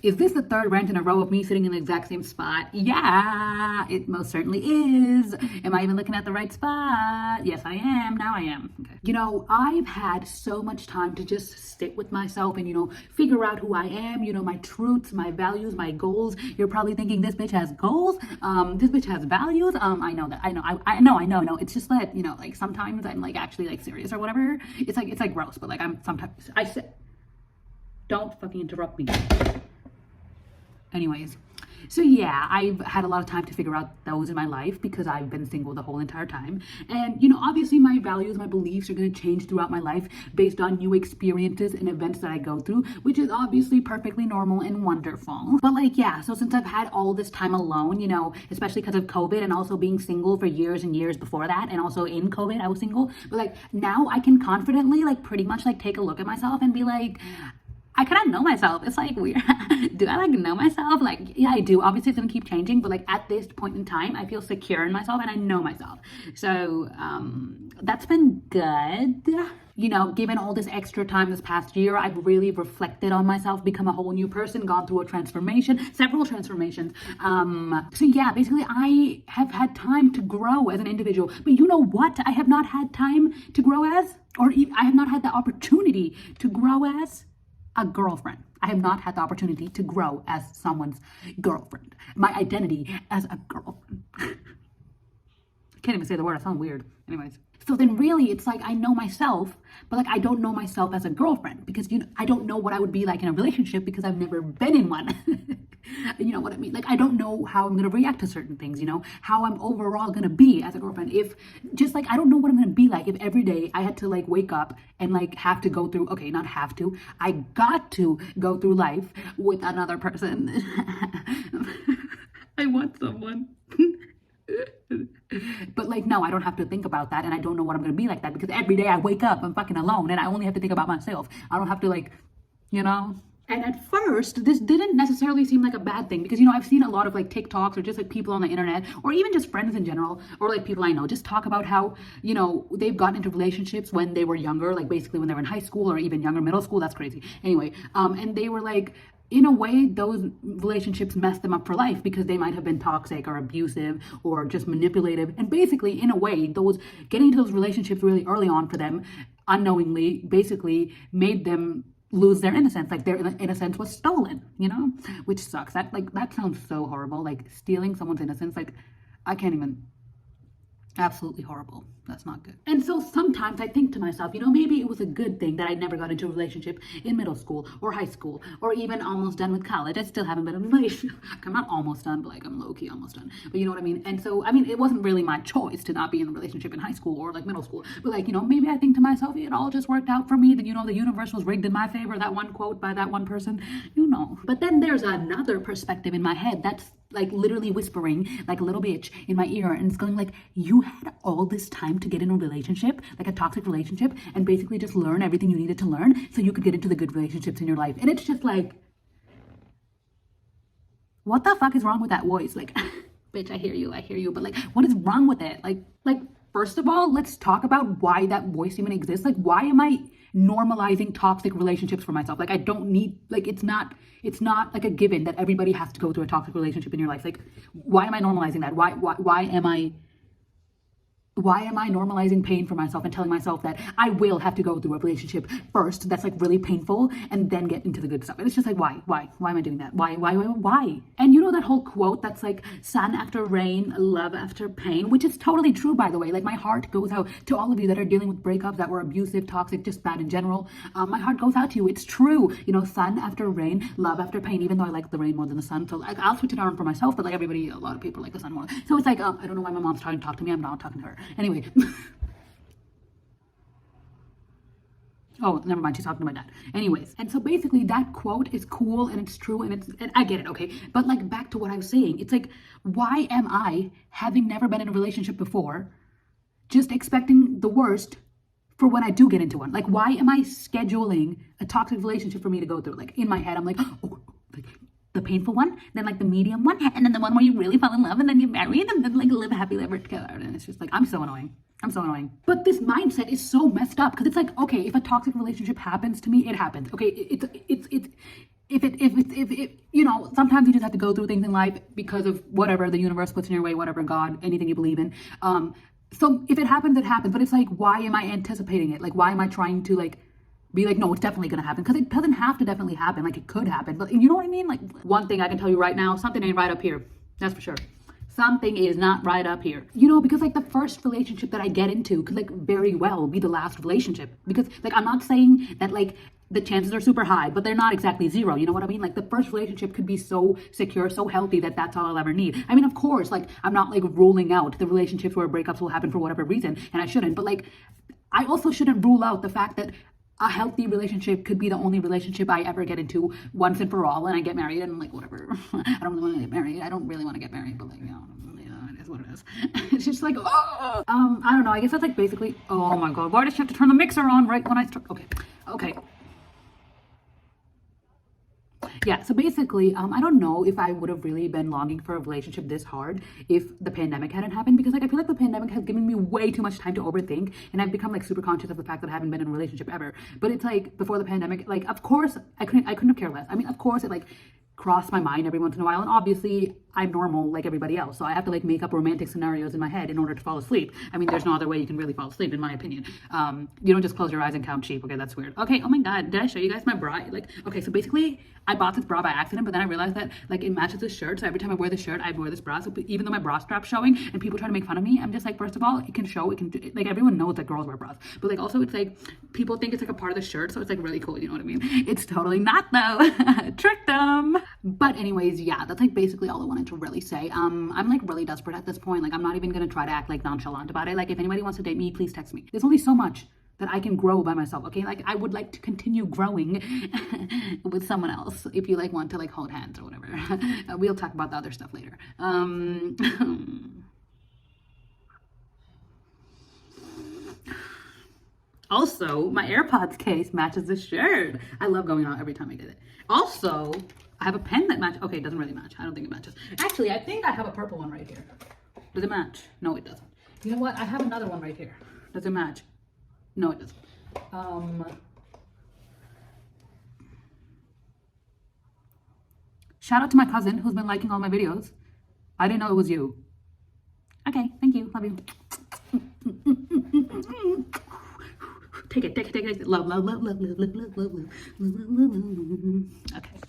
Is this the third rant in a row of me sitting in the exact same spot? Yeah, it most certainly is. Am I even looking at the right spot? Yes, I am. Now I am. Okay. You know, I've had so much time to just sit with myself and, figure out who I am, my truths, my values, my goals. You're probably thinking this bitch has goals. This bitch has values. I know that. I know. No, it's just that, like sometimes I'm like actually like serious or whatever. It's like gross, but like I said, don't fucking interrupt me. Anyways, so yeah, I've had a lot of time to figure out those in my life because I've been single the whole entire time. And, obviously my values, my beliefs are going to change throughout my life based on new experiences and events that I go through, which is obviously perfectly normal and wonderful. But like, yeah, so since I've had all this time alone, especially because of COVID and also being single for years and years before that, and also in COVID, I was single. But like now I can confidently like pretty much like take a look at myself and be like, I kind of know myself. It's like weird. Do I like know myself? Like, yeah, I do. Obviously, it's going to keep changing. But like at this point in time, I feel secure in myself and I know myself. So that's been good. Given all this extra time this past year, I've really reflected on myself, become a whole new person, gone through a transformation, several transformations. So yeah, basically I have had time to grow as an individual. But you know what? I have not had time to grow as, or I have not had the opportunity to grow as a girlfriend. I have not had the opportunity to grow as someone's girlfriend. My identity as a girlfriend. I can't even say the word. I sound weird. Anyways. So then really it's like I know myself, but like I don't know myself as a girlfriend because I don't know what I would be like in a relationship because I've never been in one. You know what I mean? Like I don't know how I'm gonna react to certain things, how I'm overall gonna be as a girlfriend. If just like I don't know what I'm gonna be like if every day I had to like wake up and like have to go through, okay, not have to, I got to go through life with another person. I want someone. But like, no, I don't have to think about that. And I don't know what I'm going to be like that because every day I wake up, I'm fucking alone and I only have to think about myself. I don't have to like, And at first, this didn't necessarily seem like a bad thing because, I've seen a lot of like TikToks or just like people on the internet or even just friends in general or like people I know just talk about how, they've gotten into relationships when they were younger, like basically when they were in high school or even younger, middle school. That's crazy. Anyway, and they were like, in a way, those relationships mess them up for life because they might have been toxic or abusive or just manipulative. And basically, in a way, getting into those relationships really early on for them, unknowingly, basically made them lose their innocence. Like their innocence was stolen, which sucks. That sounds so horrible. Like stealing someone's innocence. Like I can't even. Absolutely horrible. That's not good. And so sometimes I think to myself, maybe it was a good thing that I never got into a relationship in middle school or high school or even almost done with college. I still haven't been in a relationship. I'm not almost done, but like I'm low-key almost done. But you know what I mean? And so, it wasn't really my choice to not be in a relationship in high school or like middle school. But like, maybe I think to myself, it all just worked out for me. That, the universe was rigged in my favor. That one quote by that one person, But then there's another perspective in my head that's like literally whispering like a little bitch in my ear and it's going like, you had all this time to get in a relationship, like a toxic relationship, and basically just learn everything you needed to learn so you could get into the good relationships in your life. And it's just like, what the fuck is wrong with that voice? Like, bitch, I hear you, but like, what is wrong with it? Like, first of all, let's talk about why that voice even exists. Like, why am I normalizing toxic relationships for myself? Like, I don't need, like, it's not like a given that everybody has to go through a toxic relationship in your life. Like, why am I normalizing that? Why am I normalizing pain for myself and telling myself that I will have to go through a relationship first that's like really painful and then get into the good stuff? And it's just like, why am I doing that? Why? And that whole quote that's like sun after rain, love after pain, which is totally true, by the way. Like my heart goes out to all of you that are dealing with breakups that were abusive, toxic, just bad in general. My heart goes out to you. It's true. Sun after rain, love after pain, even though I like the rain more than the sun. So like, I'll switch it on for myself, but like a lot of people like the sun more. So it's like, I don't know why my mom's trying to talk to me. I'm not talking to her. Anyway. Oh, never mind. She's talking to my dad. Anyways. And so basically that quote is cool and it's true and I get it. Okay. But like back to what I was saying, it's like, why am I, having never been in a relationship before, just expecting the worst for when I do get into one? Like, why am I scheduling a toxic relationship for me to go through? Like in my head, I'm like, oh, like the painful one, then like the medium one, and then the one where you really fall in love and then get married and then like live happily ever together. And it's just like, I'm so annoying. But this mindset is so messed up because it's like, okay, if a toxic relationship happens to me, it happens. Okay, it's if you know, sometimes you just have to go through things in life because of whatever the universe puts in your way, whatever God, anything you believe in. So if it happens, it happens. But it's like, why am I anticipating it? Like, why am I trying to like be like, no, it's definitely gonna happen? Because it doesn't have to definitely happen. Like, it could happen, but you know what I mean? Like, one thing I can tell you right now, something ain't right up here. That's for sure. Something is not right up here. You know, because like the first relationship that I get into could like very well be the last relationship. Because like, I'm not saying that like the chances are super high, but they're not exactly zero. You know what I mean? Like, the first relationship could be so secure, so healthy that that's all I'll ever need. I mean, of course, like, I'm not like ruling out the relationships where breakups will happen for whatever reason, and I shouldn't, but like, I also shouldn't rule out the fact that a healthy relationship could be the only relationship I ever get into once and for all, and I get married and like, whatever. I don't really want to get married. I don't really want to get married, but like, you know, it is what it is. It's just like, oh, I don't know. I guess that's like basically, oh my God, why does she have to turn the mixer on right when I start? Okay. Yeah, so basically, I don't know if I would have really been longing for a relationship this hard if the pandemic hadn't happened, because like I feel like the pandemic has given me way too much time to overthink, and I've become like super conscious of the fact that I haven't been in a relationship ever. But it's like, before the pandemic, like, of course I couldn't have cared less. I mean, of course it like crossed my mind every once in a while, and obviously I'm normal like everybody else, so I have to like make up romantic scenarios in my head in order to fall asleep. I mean, there's no other way you can really fall asleep, in my opinion. You don't just close your eyes and count sheep. Okay, that's weird. Okay, oh my God, did I show you guys my bra? Like, okay, so basically I bought this bra by accident, but then I realized that like it matches this shirt, so every time I wear the shirt, I wear this bra. So even though my bra strap's showing and people try to make fun of me, I'm just like, first of all, it can show, it can, like, everyone knows that girls wear bras, but like also it's like people think it's like a part of the shirt, so it's like really cool, you know what I mean? It's totally not though. Trick them. But anyways, yeah, that's like basically all I wanted to really say. I'm like really desperate at this point. Like, I'm not even gonna try to act like nonchalant about it. Like, if anybody wants to date me, please text me. There's only so much that I can grow by myself, okay? Like, I would like to continue growing with someone else if you like want to like hold hands or whatever. We'll talk about the other stuff later. Also, my AirPods case matches this shirt. I love going out every time I get it. Also, I have a pen that matches. Okay, it doesn't really match. I don't think it matches. Actually, I think I have a purple one right here. Does it match? No, it doesn't. You know what? I have another one right here. Does it match? No, it doesn't. Shout out to my cousin who's been liking all my videos. I didn't know it was you. Okay, thank you. Love you. Take it. Love. Okay.